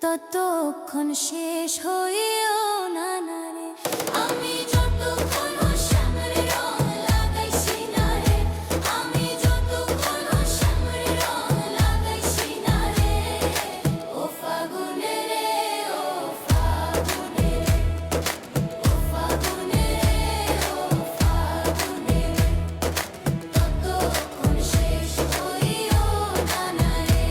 ততক্ষণ শেষ হইও না না রে। আমি যতক্ষণ শ্যামরে রং লাগাইছি না রে, আমি যতক্ষণ শ্যামরে রং লাগাইছি না রে। ও ফাগুনে রে, ও ফাগুনে রে, ও ফাগুনে রে, ও ফাগুনে রে, ততক্ষণ শেষ হইও না না রে।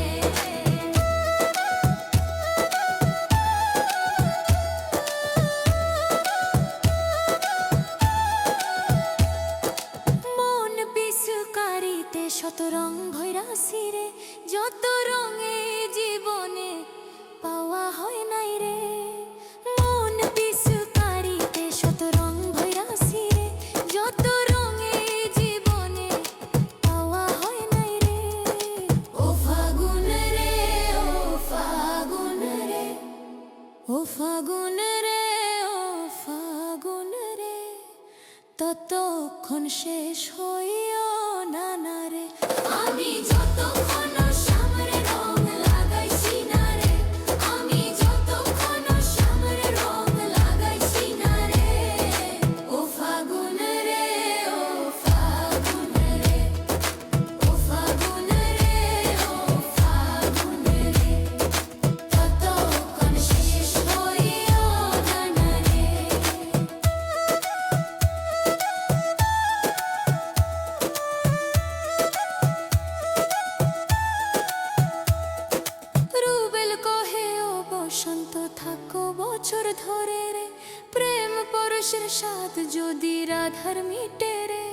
শত রং ভৈরাসি রে, যত রঙে জীবনে পাওয়া হয় নাই রে। মন পিছুকারিতে শত রং ভৈরাসি রে, যত রঙে জীবনে পাওয়া হয় নাই রে। ও ফাগুন রে, ও ফাগুন রে, ও ফাগুন রে, ও ফাগুন রে, ততক্ষণ শেষ হইও না না রে। আমি যতক্ষণ শ্যামরে রং লাগাইছি না রে, আমি যতক্ষণ শ্যামরে রং লাগাইছি না রে। ও ফাগুন রে, ও ফাগুন রে, ও ফাগুন রে, ও ফাগুন রে, ততক্ষণ শেষ হইও না না রে। বসন্ত থাকো বছর ধরে রে, প্রেম পরশের স্বাদ যদি রাধার মিটে রে।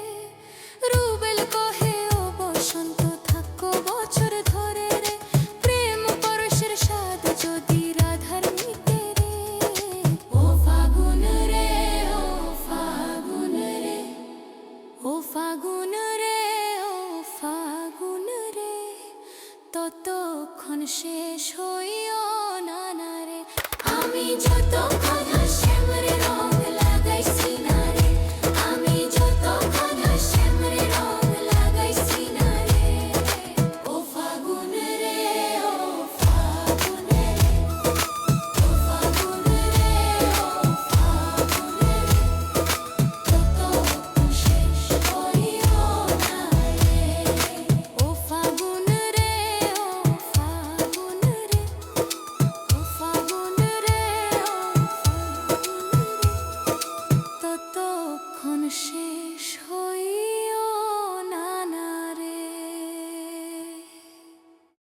রুবেল কহে ও বসন্ত থাকো বছর ধরে রে, প্রেম পরশের স্বাদ যদি রাধার মিটে রে। ও ফাগুন রে, ও ফাগুন রে, ও ফাগুন রে, ও ফাগুন রে, ততক্ষণ শেষ হইও না না রে। আমি